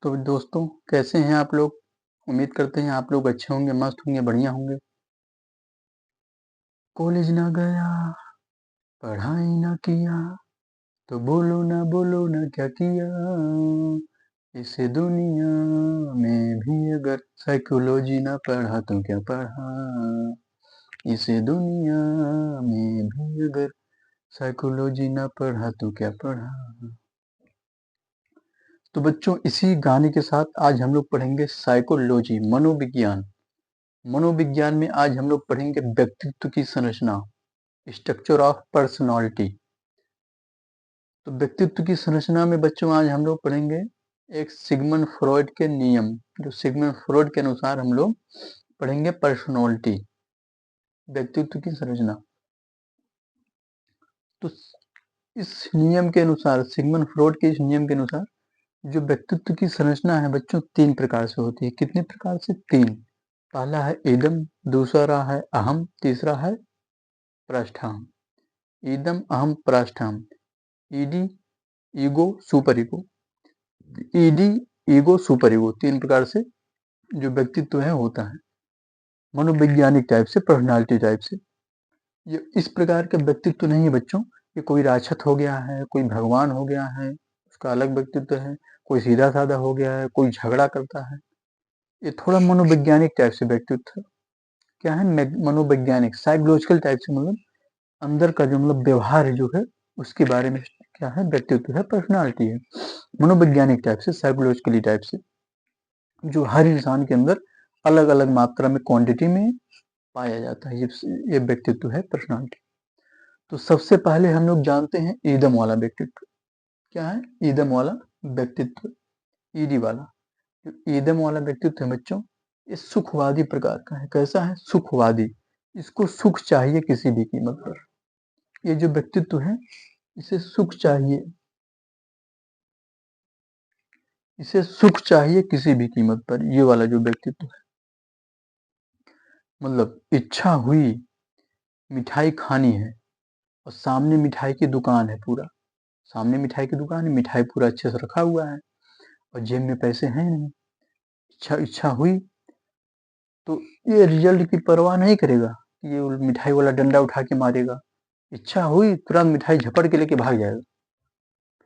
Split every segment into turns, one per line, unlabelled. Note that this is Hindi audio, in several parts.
तो दोस्तों कैसे हैं आप लोग? उम्मीद करते हैं आप लोग अच्छे होंगे, मस्त होंगे, बढ़िया होंगे। कॉलेज ना गया, पढ़ाई ना किया, तो बोलो ना क्या किया? इस दुनिया में भी अगर साइकोलॉजी ना पढ़ा तो क्या पढ़ा? इस दुनिया में भी अगर साइकोलॉजी ना पढ़ा तो क्या पढ़ा? तो बच्चों इसी गाने के साथ आज हम लोग पढ़ेंगे साइकोलॉजी, मनोविज्ञान। मनोविज्ञान में आज हम लोग पढ़ेंगे व्यक्तित्व की संरचना, स्ट्रक्चर ऑफ पर्सनालिटी। तो व्यक्तित्व की संरचना में बच्चों आज हम लोग पढ़ेंगे एक सिगमंड फ्रॉइड के नियम। जो सिगमंड फ्रॉइड के अनुसार हम लोग पढ़ेंगे पर्सनालिटी, व्यक्तित्व की संरचना। तो इस नियम के अनुसार, सिगमंड फ्रॉइड के इस नियम के अनुसार जो व्यक्तित्व की संरचना है बच्चों 3 प्रकार से होती है। कितने प्रकार से? 3। पहला है इदम, दूसरा है अहम, तीसरा है पृष्ठम। इदम, अहम, पृष्ठम। Id, ego, super ego. Id, ego, super ego, 3 प्रकार से जो व्यक्तित्व है होता है मनोवैज्ञानिक टाइप से, पर्सनालिटी टाइप से। ये इस प्रकार का व्यक्तित्व नहीं है बच्चों कि कोई राक्षस हो गया है, कोई भगवान हो गया है, उसका अलग व्यक्तित्व है, कोई सीधा साधा हो गया है, कोई झगड़ा करता है। ये थोड़ा मनोवैज्ञानिक टाइप से व्यक्तित्व क्या है, मनोवैज्ञानिक, साइकोलॉजिकल टाइप से, मतलब अंदर का जो मतलब व्यवहार है जो है उसके बारे में क्या है, व्यक्तित्व है, पर्सनालिटी है। मनोवैज्ञानिक टाइप से, साइकोलॉजिकली टाइप से, जो हर इंसान के अंदर अलग अलग मात्रा में, क्वांटिटी में पाया जाता है। ये व्यक्तित्व है, पर्सनालिटी। तो सबसे पहले हम लोग जानते हैं ईदम वाला व्यक्तित्व। क्या है? ईदम वाला व्यक्तित्व, ईडी वाला। जो ईदम वाला व्यक्तित्व है बच्चों, ये सुखवादी प्रकार का है। कैसा है? सुखवादी। इसको सुख चाहिए किसी भी कीमत पर। ये जो व्यक्तित्व है इसे सुख चाहिए, इसे सुख चाहिए किसी भी कीमत पर। ये वाला जो व्यक्तित्व है, मतलब इच्छा हुई मिठाई खानी है और सामने मिठाई की दुकान है, पूरा सामने मिठाई की दुकान है, मिठाई पूरा अच्छे से रखा हुआ है और जेब में पैसे हैं नहीं। इच्छा इच्छा हुई तो ये रिजल्ट की परवाह नहीं करेगा, ये मिठाई वाला डंडा उठा के मारेगा। इच्छा हुई तुरंत मिठाई झपट के लेके भाग जाएगा।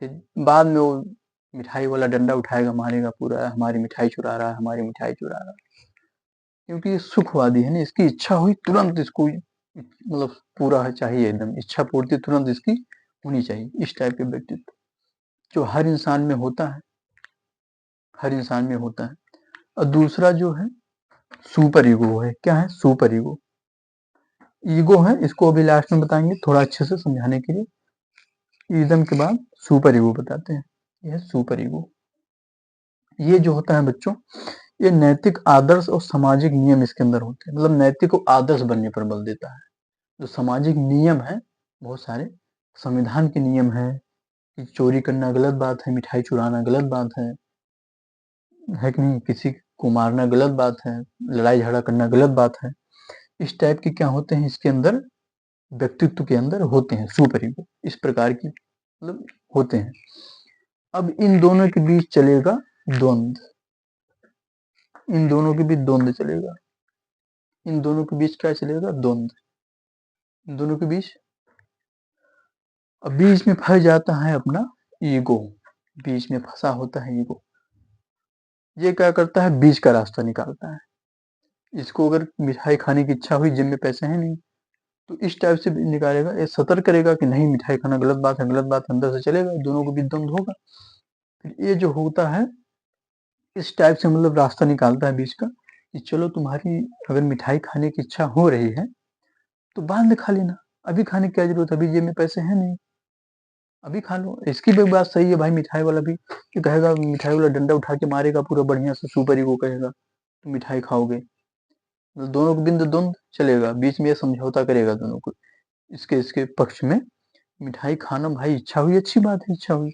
फिर बाद में वो मिठाई वाला डंडा उठाएगा, मारेगा, पूरा हमारी मिठाई चुरा रहा है, हमारी मिठाई चुरा रहा है। क्योंकि ये सुखवादी है ना, इसकी इच्छा हुई तुरंत इसको मतलब पूरा है चाहिए, एकदम इच्छा पूर्ति तुरंत इसकी होनी चाहिए। इस टाइप के व्यक्तित्व जो हर इंसान में होता है, हर इंसान में होता है। और दूसरा जो है सुपर ईगो है। क्या है? Super ego. ईगो है, इसको अभी लास्ट में बताएंगे थोड़ा अच्छे से समझाने के लिए। ईदम के बाद सुपर ईगो बताते हैं। यह सुपर ईगो, ये जो होता है बच्चों, ये नैतिक आदर्श और सामाजिक नियम इसके अंदर होते हैं। मतलब नैतिक और आदर्श बनने पर बल देता है। जो सामाजिक नियम है, बहुत सारे संविधान के नियम है कि चोरी करना गलत बात है, मिठाई चुराना गलत बात है कि नहीं, किसी को मारना गलत बात है, लड़ाई झगड़ा करना गलत बात है। इस टाइप के क्या होते हैं इसके अंदर, व्यक्तित्व के अंदर होते हैं सुपर ईगो। इस प्रकार की मतलब होते हैं। अब इन दोनों के बीच चलेगा द्वंद, इन दोनों के बीच द्वंद चलेगा। इन दोनों के बीच क्या चलेगा? द्वंद। इन दोनों के बीच, अब बीच में फंस जाता है अपना ईगो, बीच में फंसा होता है ईगो। ये क्या करता है? बीच का रास्ता निकालता है। इसको अगर मिठाई खाने की इच्छा हुई, जेब में पैसे हैं नहीं, तो इस टाइप से निकालेगा। ये सतर्क करेगा कि नहीं मिठाई खाना गलत बात है, गलत बात अंदर से चलेगा, दोनों के बीच द्वंद होगा। फिर ये जो होता है इस टाइप से मतलब रास्ता निकालता है बीच का कि चलो तुम्हारी अगर मिठाई खाने की इच्छा हो रही है तो बाद में खा लेना, अभी खाने की क्या जरूरत है, अभी जेब में पैसे हैं नहीं, अभी खा लो। इसकी भी बात सही है भाई, मिठाई वाला भी कि कहेगा, मिठाई वाला डंडा उठा के मारेगा पूरा बढ़िया से, सुपर ईगो कहेगा तुम मिठाई खाओगे। मतलब दोनों के बिंदु द्वंद चलेगा, बीच में ये समझौता करेगा दोनों को, इसके इसके पक्ष में। मिठाई खाना भाई इच्छा हुई, अच्छी बात है, इच्छा हुई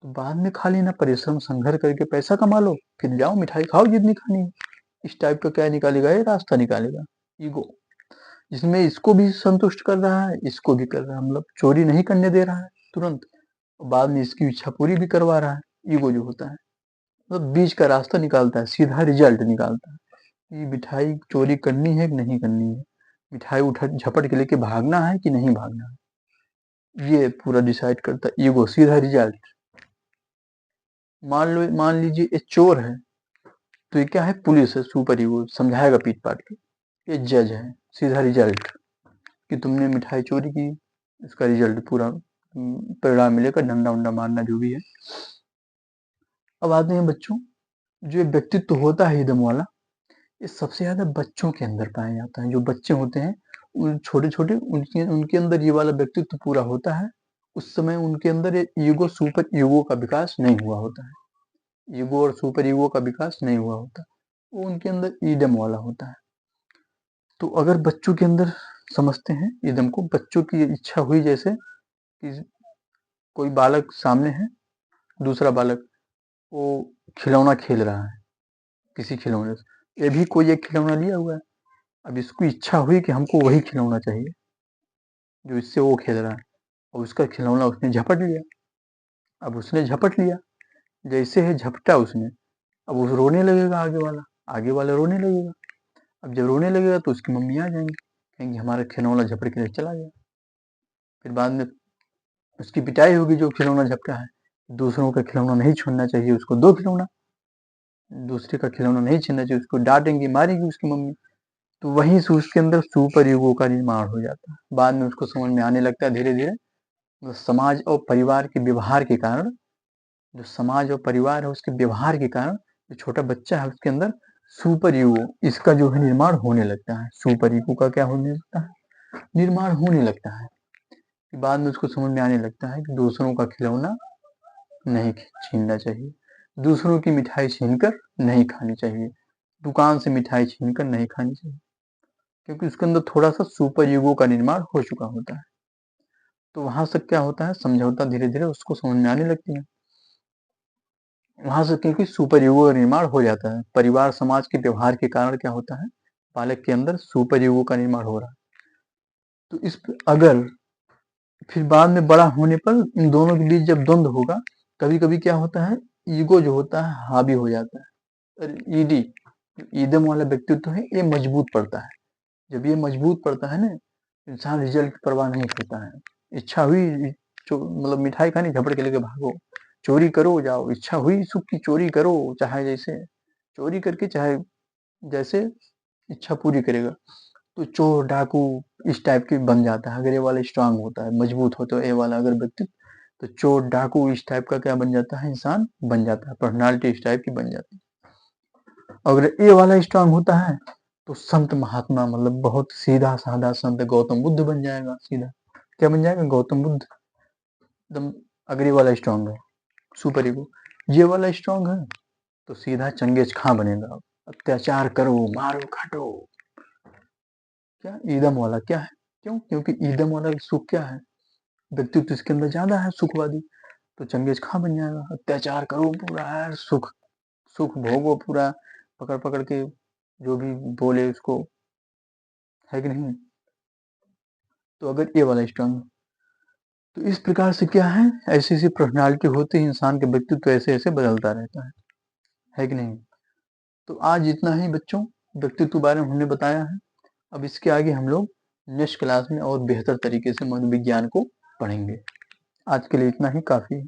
तो बाद में खा लेना, परिश्रम संघर्ष करके पैसा कमा लो, फिर जाओ मिठाई खाओ जितनी खानी है। इस टाइप का क्या निकालेगा? ये रास्ता निकालेगा ईगो, जिसमें इसको भी संतुष्ट कर रहा है, इसको भी कर रहा है, मतलब चोरी नहीं करने दे रहा है तुरंत, बाद में इसकी इच्छा पूरी भी करवा रहा है, ईगो जो होता है। मतलब बीच का रास्ता निकालता है, सीधा रिजल्ट निकालता है कि मिठाई चोरी करनी है कि नहीं करनी है, मिठाई उठा झपट के लेके भागना है कि नहीं भागना है, ये पूरा डिसाइड करता है ईगो, सीधा रिजल्ट। मान लीजिए ये चोर है, तो ये क्या है, पुलिस है, सुपर ईगो समझाएगा पीट पाट के। ये जज है, सीधा रिजल्ट कि तुमने मिठाई चोरी की, इसका रिजल्ट पूरा परिणाम मिलेगा, डंडा उंडा मारना जो भी है। अब आते हैं बच्चों, जो व्यक्तित्व होता है इदम वाला, ये सबसे ज्यादा बच्चों के अंदर पाया जाता है। जो बच्चे होते हैं उन छोटे छोटे उनके अंदर ये वाला व्यक्तित्व पूरा होता है। उस समय उनके अंदर ये ईगो सुपर ईगो का विकास नहीं हुआ होता है, ईगो और सुपर ईगो का विकास नहीं हुआ होता, वो उनके अंदर ईदम वाला होता है। तो अगर बच्चों के अंदर समझते हैं ईदम को, बच्चों की इच्छा हुई जैसे कि कोई बालक सामने है, दूसरा बालक वो खिलौना खेल रहा है किसी खिलौने से, ये भी कोई एक खिलौना लिया हुआ है, अब इसको इच्छा हुई कि हमको वही खिलौना चाहिए जो इससे वो खेल रहा है, और उसका खिलौना उसने झपट लिया। अब उसने झपट लिया, जैसे ही झपटा उसने, अब वो रोने लगेगा, आगे वाला रोने लगेगा। अब जब रोने लगेगा तो उसकी मम्मी आ जाएंगी, कहेंगे हमारा खिलौना झपट के चला गया। फिर बाद में उसकी पिटाई होगी जो खिलौना झपटा है, दूसरों का खिलौना नहीं छूना चाहिए, उसको दो खिलौना, दूसरे का खिलौना नहीं छीनना चाहिए, उसको डांटेंगी मारेगी उसकी मम्मी। तो वहीं से उसके अंदर सुपर ईगो का निर्माण हो जाता है। बाद में उसको समझ में आने लगता है धीरे धीरे, मतलब समाज और परिवार के व्यवहार के कारण, जो समाज और परिवार है उसके व्यवहार के कारण जो छोटा बच्चा है उसके अंदर सुपर ईगो, इसका जो है निर्माण होने लगता है। सुपर ईगो का क्या होने लगता है, निर्माण होने लगता है। बाद में उसको समझ में आने लगता है कि दूसरों का खिलौना नहीं छीनना चाहिए, दूसरों की मिठाई छीनकर नहीं खानी चाहिए, दुकान से मिठाई छीनकर नहीं खानी चाहिए, क्योंकि उसके अंदर थोड़ा सा सुपर ईगो का निर्माण हो चुका होता है। तो वहां से क्या होता है, समझौता धीरे धीरे उसको समझ में आने लगती है। वहां से क्योंकि सुपर ईगो का निर्माण हो जाता है, परिवार समाज के व्यवहार के कारण क्या होता है, बालक के अंदर सुपर ईगो का निर्माण हो रहा है। तो इस अगर फिर बाद में बड़ा होने पर इन दोनों के बीच जब द्वंद्व होगा, कभी कभी क्या होता है, ईगो जो होता है हावी हो जाता है, ईडी ईदम वाला व्यक्तित्व है ये मजबूत पड़ता है। जब ये मजबूत पड़ता है ना, इंसान रिजल्ट की परवाह नहीं करता है। इच्छा हुई मतलब मिठाई खानी, झपड़ के लेके भागो, चोरी करो जाओ, इच्छा हुई सुख की चोरी करो, चाहे जैसे चोरी करके चाहे जैसे इच्छा पूरी करेगा। तो चोर डाकू इस टाइप के बन जाता है, अगर ये वाला स्ट्रांग होता है, मजबूत होता है ये वाला अगर व्यक्तित्व, तो चोर डाकू इस टाइप का क्या बन जाता है, इंसान बन जाता है, पर्सनालिटी इस टाइप की बन जाती है। अगर ये वाला स्ट्रांग होता है तो संत महात्मा, मतलब बहुत सीधा साधा संत गौतम बुद्ध बन जाएगा, सीधा क्या बन जाएगा, गौतम बुद्ध एकदम। अगर ये वाला स्ट्रांग है सुपर ईगो, ये वाला स्ट्रांग है तो सीधा चंगेज खां बनेगा, अत्याचार करो मारो काटो। क्या ईदम वाला क्या है, क्यों, क्योंकि ईदम वाला सुख क्या है, व्यक्तित्व इसके अंदर ज्यादा है सुखवादी, तो चंगेज खां बन जाएगा, अत्याचार करो पूरा है, सुख सुख भोगो पूरा, पकड़ पकड़ के जो भी बोले उसको, है कि नहीं। तो अगर ये वाला स्ट्रांग, तो इस प्रकार से क्या है, ऐसी ऐसी पर्सनालिटी होती है, इंसान के व्यक्तित्व ऐसे ऐसे बदलता रहता है कि नहीं। तो आज इतना ही बच्चों, व्यक्तित्व बारे में हमने बताया है। अब इसके आगे हम लोग नेक्स्ट क्लास में और बेहतर तरीके से मनोविज्ञान को पढ़ेंगे। आज के लिए इतना ही काफी है।